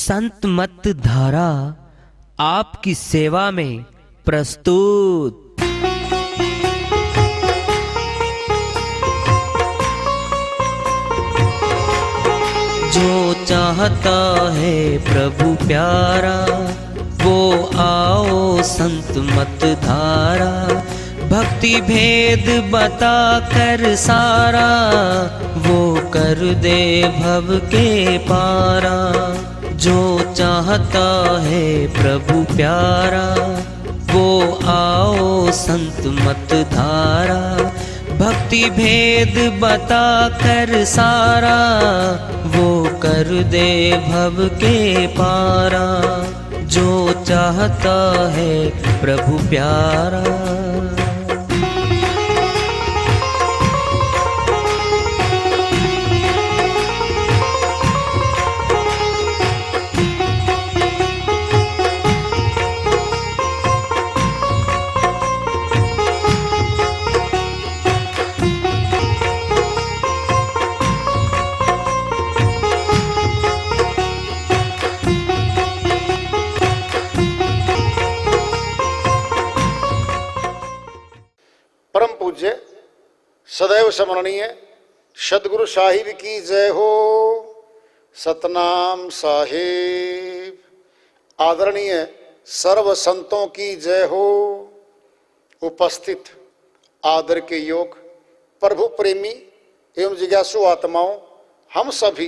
संत मत धारा आपकी सेवा में प्रस्तुत। जो चाहता है प्रभु प्यारा वो आओ संत मत धारा। भक्ति भेद बता कर सारा वो कर दे भव के पारा। जो चाहता है प्रभु प्यारा वो आओ संत मत धारा। भक्ति भेद बता कर सारा वो कर दे भव के पारा। जो चाहता है प्रभु प्यारा। परम पूज्य सदैव स्मरणीय सदगुरु साहिब की जय हो। सतनाम साहिब। आदरणीय सर्व संतों की जय हो। उपस्थित आदर के योग प्रभु प्रेमी एवं जिज्ञासु आत्माओं, हम सभी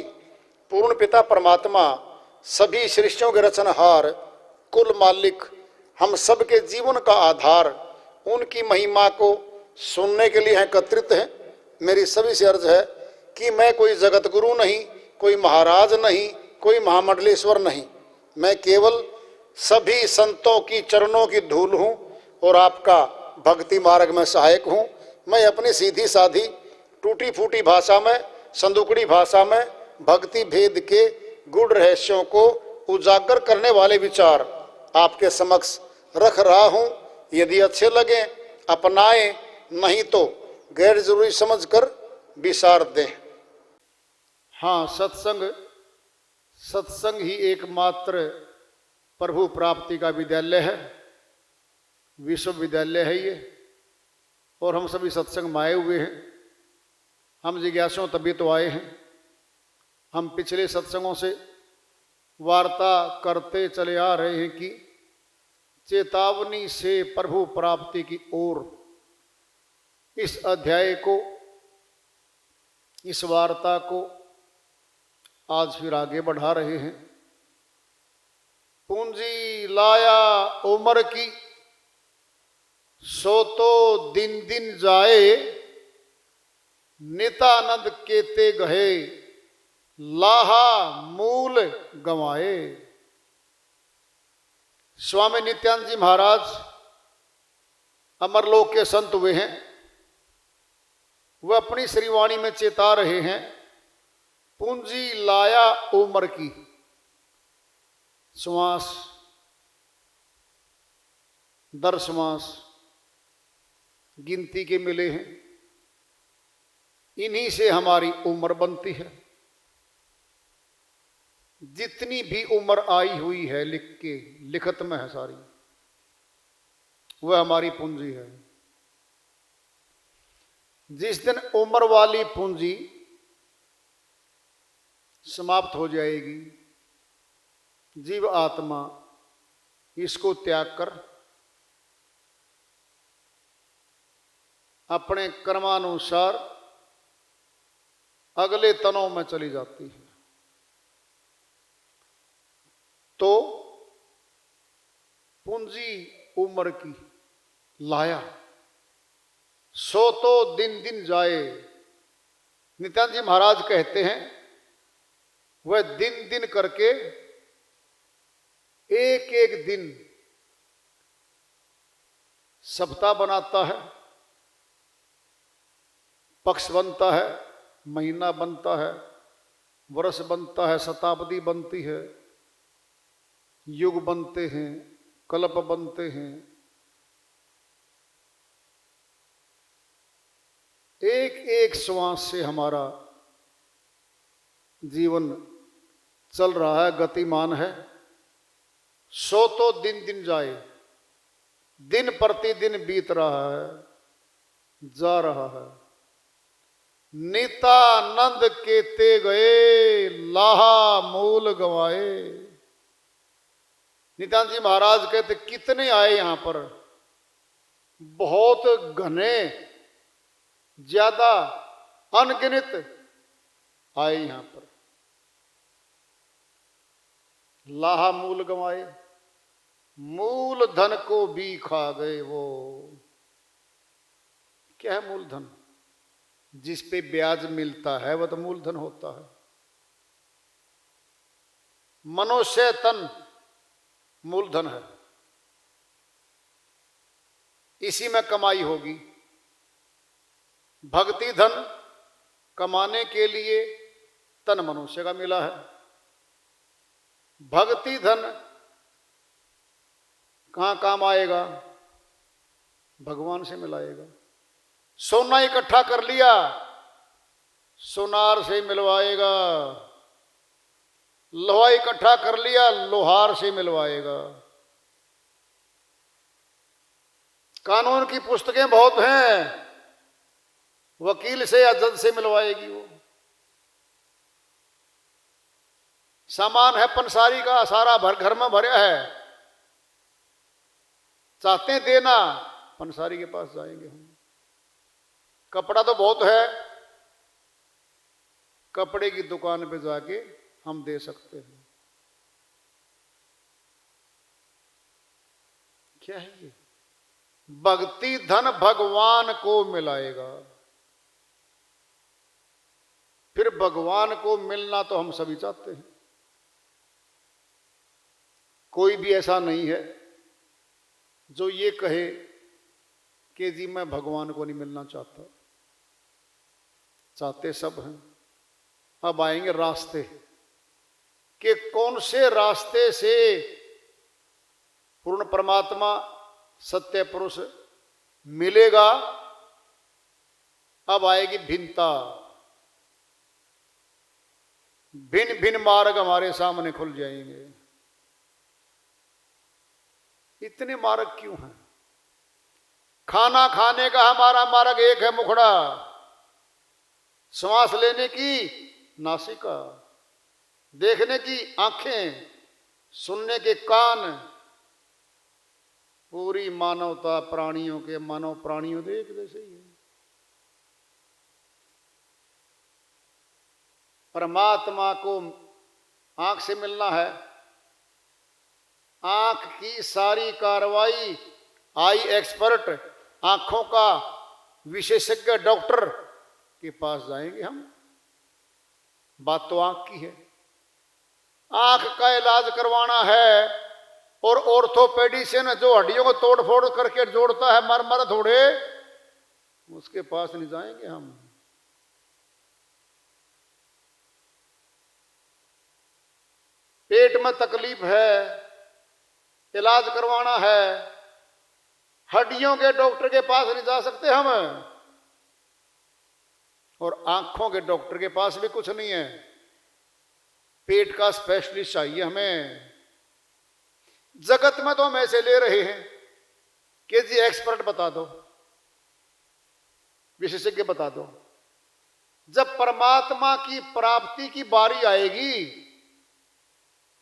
पूर्ण पिता परमात्मा सभी सृष्टियों के रचनहार कुल मालिक हम सबके जीवन का आधार उनकी महिमा को सुनने के लिए एकत्रित हैं। मेरी सभी से अर्ज है कि मैं कोई जगत गुरु नहीं, कोई महाराज नहीं, कोई महामंडलेश्वर नहीं। मैं केवल सभी संतों की चरणों की धूल हूँ और आपका भक्ति मार्ग में सहायक हूँ। मैं अपनी सीधी साधी टूटी फूटी भाषा में, संदुकड़ी भाषा में भक्ति भेद के गूढ़ रहस्यों को उजागर करने वाले विचार आपके समक्ष रख रहा हूँ। यदि अच्छे लगे अपनाएं, नहीं तो गैर जरूरी समझकर विसार दें। हाँ, सत्संग ही एकमात्र प्रभु प्राप्ति का विद्यालय है, विश्वविद्यालय है ये। और हम सभी सत्संग में आए हुए हैं। हम जिज्ञासुओं तभी तो आए हैं। हम पिछले सत्संगों से वार्ता करते चले आ रहे हैं कि चेतावनी से प्रभु प्राप्ति की ओर इस अध्याय को, इस वार्ता को आज फिर आगे बढ़ा रहे हैं। पूंजी लाया उम्र की सो तो दिन दिन जाए। नितानंद केते गहे लाहा मूल गंवाए। स्वामी नित्यानंद जी महाराज अमरलोक के संत हुए हैं। वह अपनी श्रीवाणी में चेता रहे हैं, पूंजी लाया उम्र की। श्वास दर श्वास गिनती के मिले हैं। इन्हीं से हमारी उम्र बनती है। जितनी भी उम्र आई हुई है लिख के, लिखत में है सारी, वह हमारी पूंजी है। जिस दिन उम्र वाली पूंजी समाप्त हो जाएगी, जीव आत्मा इसको त्याग कर अपने कर्मानुसार अगले तनों में चली जाती है। तो पूंजी उम्र की लाया सो तो दिन दिन जाए। नित्यानंद जी महाराज कहते हैं, वह दिन दिन करके एक एक दिन सप्ताह बनाता है, पक्ष बनता है, महीना बनता है, वर्ष बनता है, शताब्दी बनती है, युग बनते हैं, कल्प बनते हैं। एक एक श्वास से हमारा जीवन चल रहा है, गतिमान है। सो तो दिन दिन जाए, दिन प्रतिदिन बीत रहा है, जा रहा है। नितानंद के ते गए, लाहा मूल गवाए। नित्यानंद जी महाराज कहते कितने आए यहां पर, बहुत घने, ज्यादा, अनगिनत आए यहां पर। लाहा मूल गंवाए, मूल धन को भी खा गए वो। क्या है मूलधन? जिस पे ब्याज मिलता है वह तो मूलधन होता है। मनुष्य तन मूलधन है, इसी में कमाई होगी। भक्ति धन कमाने के लिए तन मनुष्य का मिला है। भक्ति धन कहां काम आएगा? भगवान से मिलाएगा। सोना इकट्ठा कर लिया, सोनार से मिलवाएगा। लोहा इकट्ठा कर लिया, लोहार से मिलवाएगा। कानून की पुस्तकें बहुत हैं, वकील से या जज से मिलवाएगी वो। सामान है पंसारी का, सारा भर घर में भरा है, चाहते हैं देना, पंसारी के पास जाएंगे हम। कपड़ा तो बहुत है, कपड़े की दुकान पे जाके हम दे सकते हैं। क्या है ये? भक्ति धन भगवान को मिलाएगा। फिर भगवान को मिलना तो हम सभी चाहते हैं। कोई भी ऐसा नहीं है जो ये कहे कि जी मैं भगवान को नहीं मिलना चाहता। चाहते सब हैं। अब आएंगे रास्ते कि कौन से रास्ते से पूर्ण परमात्मा सत्य पुरुष मिलेगा। अब आएगी भिन्नता, भिन्न भिन्न मार्ग हमारे सामने खुल जाएंगे। इतने मार्ग क्यों हैं? खाना खाने का हमारा मार्ग एक है, मुखड़ा। श्वास लेने की नासिका, देखने की आंखें, सुनने के कान। पूरी मानवता प्राणियों के मानव प्राणियों तो एक जैसे ही है। परमात्मा को आंख से मिलना है। आंख की सारी कार्रवाई, आई एक्सपर्ट, आंखों का विशेषज्ञ डॉक्टर के पास जाएंगे हम। बात तो आंख की है। आंख का इलाज करवाना है और ऑर्थोपेडिशियन जो हड्डियों को तोड़ फोड़ करके जोड़ता है, मरमर थोड़े, उसके पास नहीं जाएंगे हम। पेट में तकलीफ है, इलाज करवाना है, हड्डियों के डॉक्टर के पास नहीं जा सकते हम। और आंखों के डॉक्टर के पास भी कुछ नहीं है। पेट का स्पेशलिस्ट चाहिए हमें। जगत में तो हम ऐसे ले रहे हैं कि जी एक्सपर्ट बता दो, विशेषज्ञ बता दो। जब परमात्मा की प्राप्ति की बारी आएगी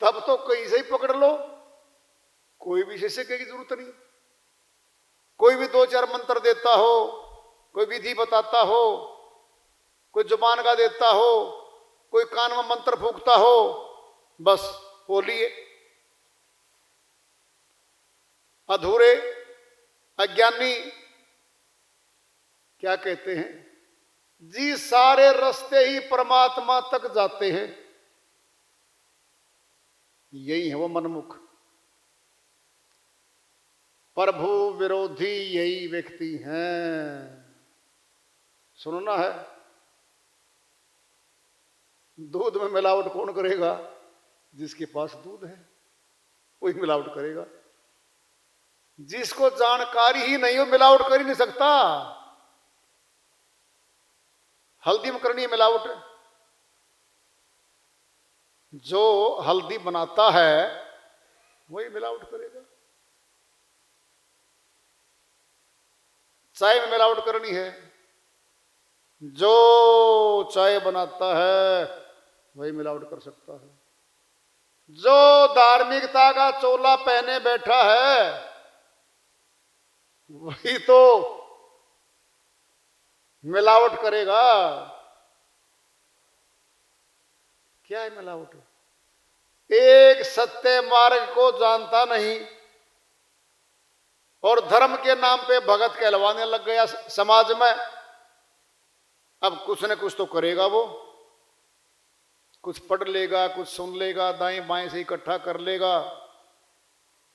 तब तो कहीं से ही पकड़ लो, कोई विशेषज्ञ की जरूरत नहीं। कोई भी दो चार मंत्र देता हो, कोई विधि बताता हो, कोई जुबान का देता हो, कोई कान में मंत्र फूंकता हो, बस बोलिए। अधूरे अज्ञानी क्या कहते हैं जी? सारे रास्ते ही परमात्मा तक जाते हैं। यही है वो मनमुख, प्रभु विरोधी यही व्यक्ति हैं। सुनना है, दूध में मिलावट कौन करेगा? जिसके पास दूध है वही मिलावट करेगा। जिसको जानकारी ही नहीं हो मिलावट कर ही नहीं सकता। हल्दी में करनी है मिलावट, जो हल्दी बनाता है वही मिलावट करेगा। चाय में मिलावट करनी है, जो चाय बनाता है वही मिलावट कर सकता है। जो धार्मिकता का चोला पहने बैठा है वही तो मिलावट करेगा। क्या है मिलावट? एक सत्य मार्ग को जानता नहीं और धर्म के नाम पे भगत कहलवाने लग गया समाज में। अब कुछ न कुछ तो करेगा वो, कुछ पढ़ लेगा, कुछ सुन लेगा, दाएं बाएं से इकट्ठा कर लेगा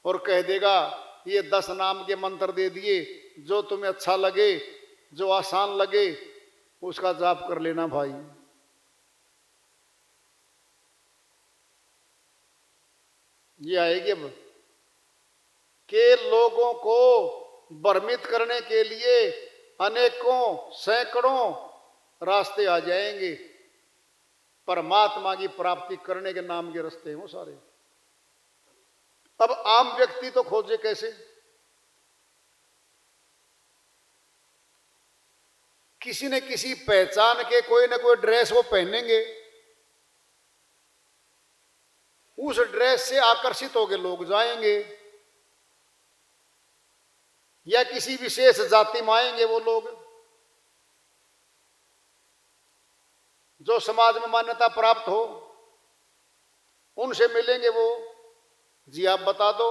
और कह देगा ये 10 नाम के मंत्र दे दिए, जो तुम्हें अच्छा लगे, जो आसान लगे उसका जाप कर लेना भाई। ये आएगी अब के लोगों को भ्रमित करने के लिए अनेकों सैकड़ों रास्ते आ जाएंगे। परमात्मा की प्राप्ति करने के नाम के रास्ते हैं वो सारे। अब आम व्यक्ति तो खोजे कैसे? किसी न किसी पहचान के कोई ना कोई ड्रेस वो पहनेंगे, उस ड्रेस से आकर्षित होकर लोग जाएंगे, या किसी विशेष जाति में आएंगे वो लोग जो समाज में मान्यता प्राप्त हो, उनसे मिलेंगे वो। जी आप बता दो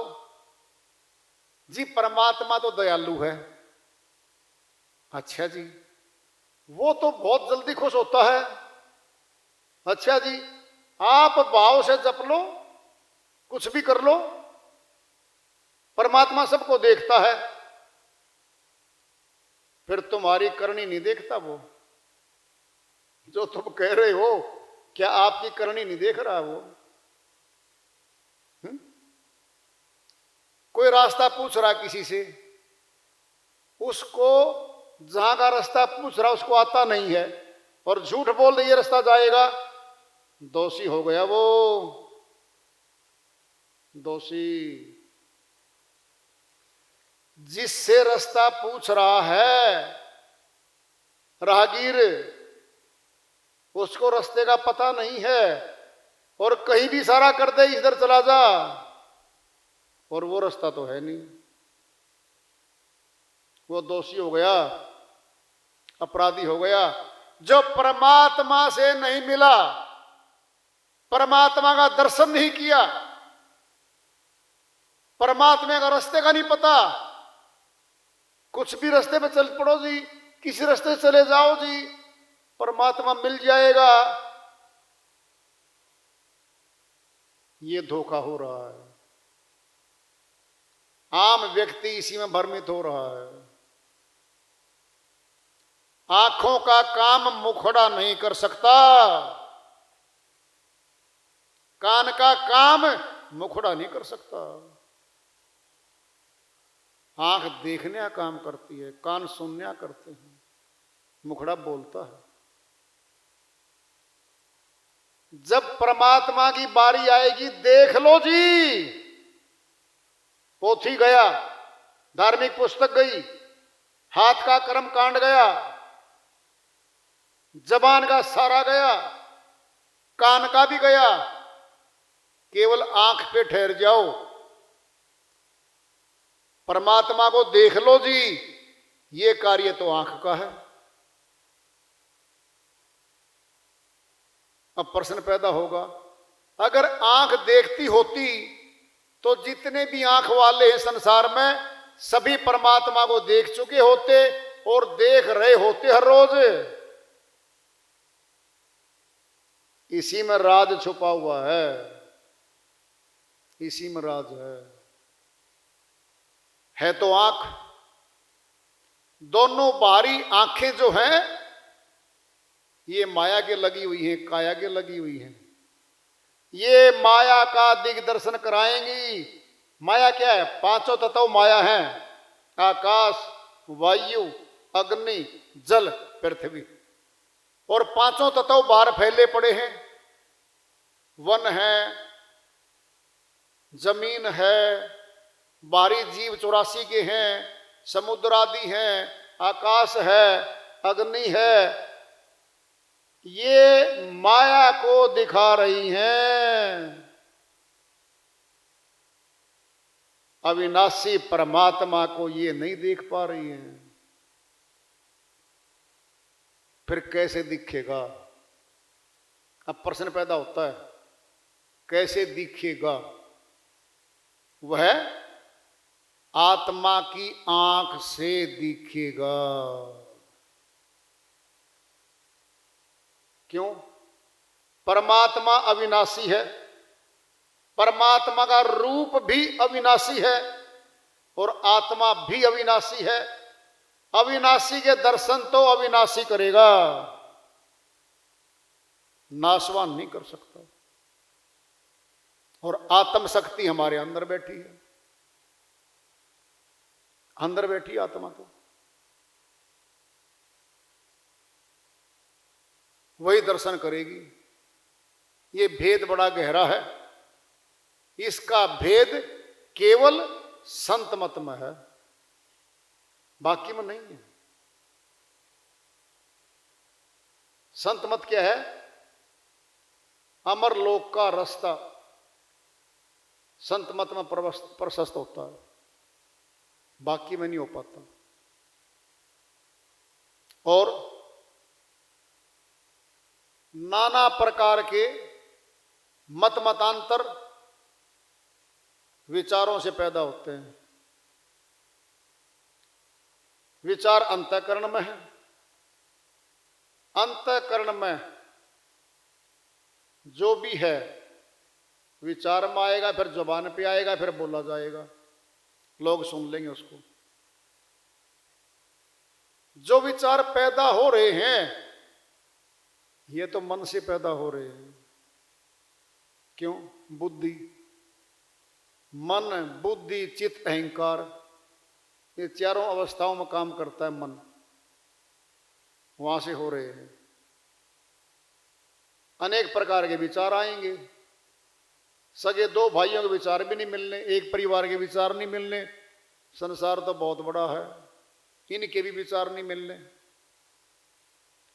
जी, परमात्मा तो दयालु है। अच्छा जी, वो तो बहुत जल्दी खुश होता है। अच्छा जी, आप भाव से जप लो, कुछ भी कर लो, परमात्मा सबको देखता है। फिर तुम्हारी करनी नहीं देखता वो, जो तुम कह रहे हो क्या आपकी करनी नहीं देख रहा वो? कोई रास्ता पूछ रहा किसी से, उसको जहां का रास्ता पूछ रहा उसको आता नहीं है और झूठ बोल रही ये रास्ता जाएगा, दोषी हो गया वो, दोषी। जिससे रास्ता पूछ रहा है राहगीर, उसको रास्ते का पता नहीं है और कहीं भी इशारा कर दे इधर चला जा, और वो रास्ता तो है नहीं, वो दोषी हो गया, अपराधी हो गया। जो परमात्मा से नहीं मिला, परमात्मा का दर्शन नहीं किया, परमात्मा का रास्ते का नहीं पता, कुछ भी रास्ते पे चल पड़ो जी, किसी रास्ते से चले जाओ जी, परमात्मा मिल जाएगा, ये धोखा हो रहा है। आम व्यक्ति इसी में भ्रमित हो रहा है। आंखों का काम मुखड़ा नहीं कर सकता, कान का काम मुखड़ा नहीं कर सकता। आंख देखने का काम करती है, कान सुनने का करते हैं, मुखड़ा बोलता है। जब परमात्मा की बारी आएगी देख लो जी, पोथी गया, धार्मिक पुस्तक गई, हाथ का कर्म कांड गया, जबान का सारा गया, कान का भी गया, केवल आंख पे ठहर जाओ, परमात्मा को देख लो जी, ये कार्य तो आंख का है। अब प्रश्न पैदा होगा, अगर आंख देखती होती तो जितने भी आंख वाले हैं संसार में सभी परमात्मा को देख चुके होते और देख रहे होते हर रोज। इसी में राज छुपा हुआ है, इसी में राज है तो आंख। दोनों बाहरी आंखें जो हैं ये माया के लगी हुई हैं, काया के लगी हुई हैं। ये माया का दिग्दर्शन कराएंगी। माया क्या है? पांचों तत्व माया हैं, आकाश, वायु, अग्नि, जल, पृथ्वी। और पांचों तत्व बाहर फैले पड़े हैं। वन है, जमीन है, बाहरी जीव 84 के हैं, समुद्र आदि हैं, आकाश है, अग्नि है, ये माया को दिखा रही हैं। अविनाशी परमात्मा को ये नहीं देख पा रही हैं। फिर कैसे दिखेगा? अब प्रश्न पैदा होता है, कैसे दिखेगा? वह आत्मा की आंख से दिखेगा। क्यों? परमात्मा अविनाशी है, परमात्मा का रूप भी अविनाशी है और आत्मा भी अविनाशी है। अविनाशी के दर्शन तो अविनाशी करेगा, नाशवान नहीं कर सकता। और आत्म शक्ति हमारे अंदर बैठी है, अंदर बैठी आत्मा तो वही दर्शन करेगी। ये भेद बड़ा गहरा है, इसका भेद केवल संत मत में है, बाकी में नहीं है। संत मत क्या है? अमर लोक का रास्ता संत मत में प्रशस्त होता है, बाकी में नहीं हो पाता। और नाना प्रकार के मत मतांतर विचारों से पैदा होते हैं। विचार अंतःकरण में है, अंतःकरण में जो भी है विचार में आएगा, फिर जुबान पे आएगा, फिर बोला जाएगा, लोग सुन लेंगे उसको। जो विचार पैदा हो रहे हैं ये तो मन से पैदा हो रहे हैं। क्यों? बुद्धि, मन, बुद्धि, चित्त, अहंकार, ये चारों अवस्थाओं में काम करता है मन, वहां से हो रहे हैं। अनेक प्रकार के विचार आएंगे। सगे दो भाइयों के विचार भी नहीं मिलने, एक परिवार के विचार नहीं मिलने, संसार तो बहुत बड़ा है, इनके भी विचार नहीं मिलने,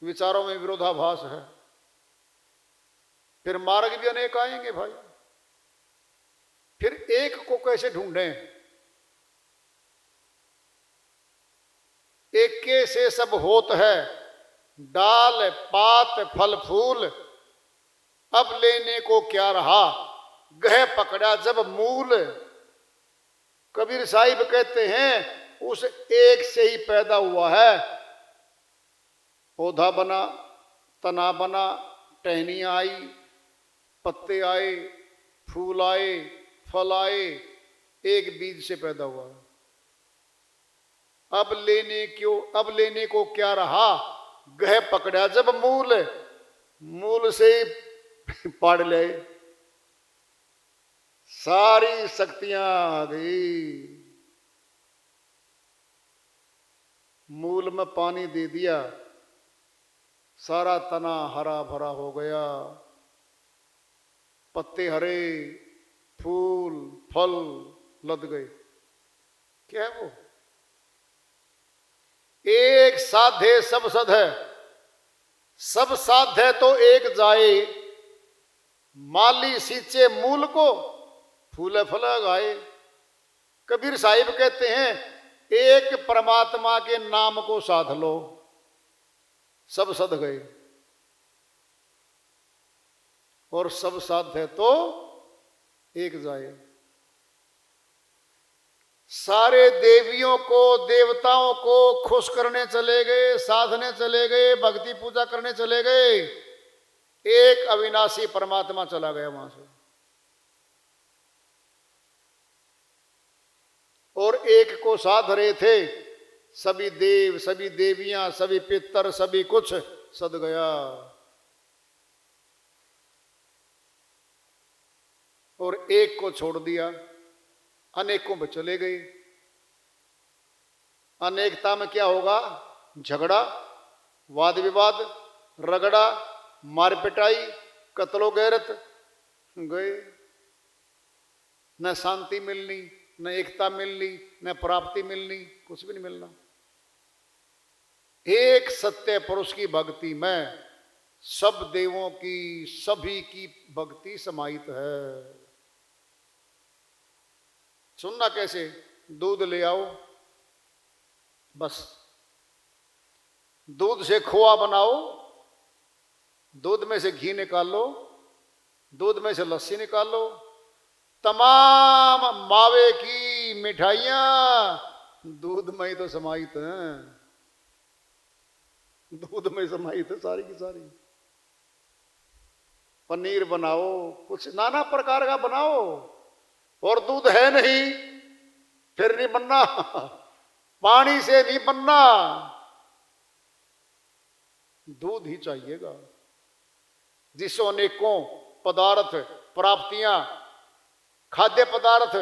विचारों में विरोधाभास है। फिर मार्ग भी अनेक आएंगे भाई, फिर एक को कैसे ढूंढें? एक के से सब होत है, डाल पात फल फूल, अब लेने को क्या रहा, गह पकड़ा जब मूल। कबीर साहिब कहते हैं उस एक से ही पैदा हुआ है। पौधा बना, तना बना, टहनियाँ आई, पत्ते आए, फूल आए, फल आए, एक बीज से पैदा हुआ। अब लेने को क्या रहा, गह पकड़ा जब मूल, मूल से ही पाड़ ले, सारी शक्तियां आ गई। मूल में पानी दे दिया, सारा तना हरा भरा हो गया, पत्ते हरे, फूल फल लद गए। क्या है वो? एक साधे सब सद है, सब साध्य तो एक जाए, माली सींचे मूल को, फूले फल गाए। कबीर साहिब कहते हैं एक परमात्मा के नाम को साध लो, सब सद गए। और सब साध्य तो एक जाए। सारे देवियों को, देवताओं को खुश करने चले गए, साधने चले गए, भक्ति पूजा करने चले गए, एक अविनाशी परमात्मा चला गया वहां से। और एक को साध रहे थे सभी देव, सभी देवियां, सभी पितर, सभी कुछ सद गया। और एक को छोड़ दिया, अनेकों में चले गए। अनेकता में क्या होगा? झगड़ा, वाद विवाद, रगड़ा, मार पिटाई, कत्लो गैरत, गए, न शांति मिलनी, न एकता मिलनी, न प्राप्ति मिलनी, कुछ भी नहीं मिलना। एक सत्य पुरुष की भक्ति में सब देवों की, सभी की भक्ति समाहित है। सुनना कैसे? दूध ले आओ, बस दूध से खोआ बनाओ, दूध में से घी निकाल लो, दूध में से लस्सी निकाल लो, तमाम मावे की मिठाइयां दूध में ही तो समाहित हैं, दूध में समाहित है सारी की सारी। पनीर बनाओ, कुछ नाना प्रकार का बनाओ, और दूध है नहीं फिर नहीं बनना, पानी से नहीं बनना, दूध ही चाहिएगा, जिससे अनेकों पदार्थ, प्राप्तियां, खाद्य पदार्थ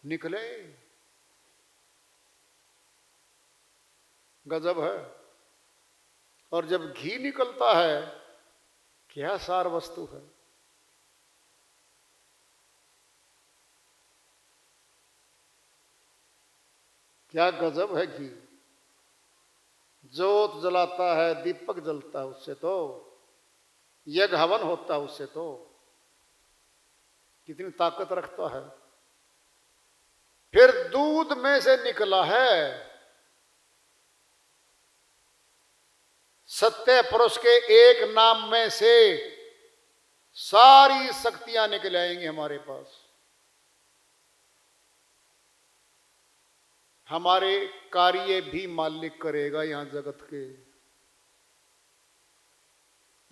निकले। गजब है। और जब घी निकलता है, क्या सार वस्तु है। क्या गजब है घी। जोत जलाता है, दीपक जलता है उससे, तो यज्ञ हवन होता है उससे, तो कितनी ताकत रखता है। फिर दूध में से निकला है, सत्य पुरुष के एक नाम में से सारी शक्तियां निकल आएंगी हमारे पास। हमारे कार्य भी मालिक करेगा यहां जगत के।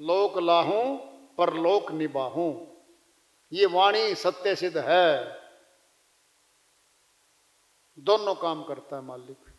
लोक लाहूं पर लोक निभाऊं, ये वाणी सत्य सिद्ध है। दोनों काम करता है मालिक।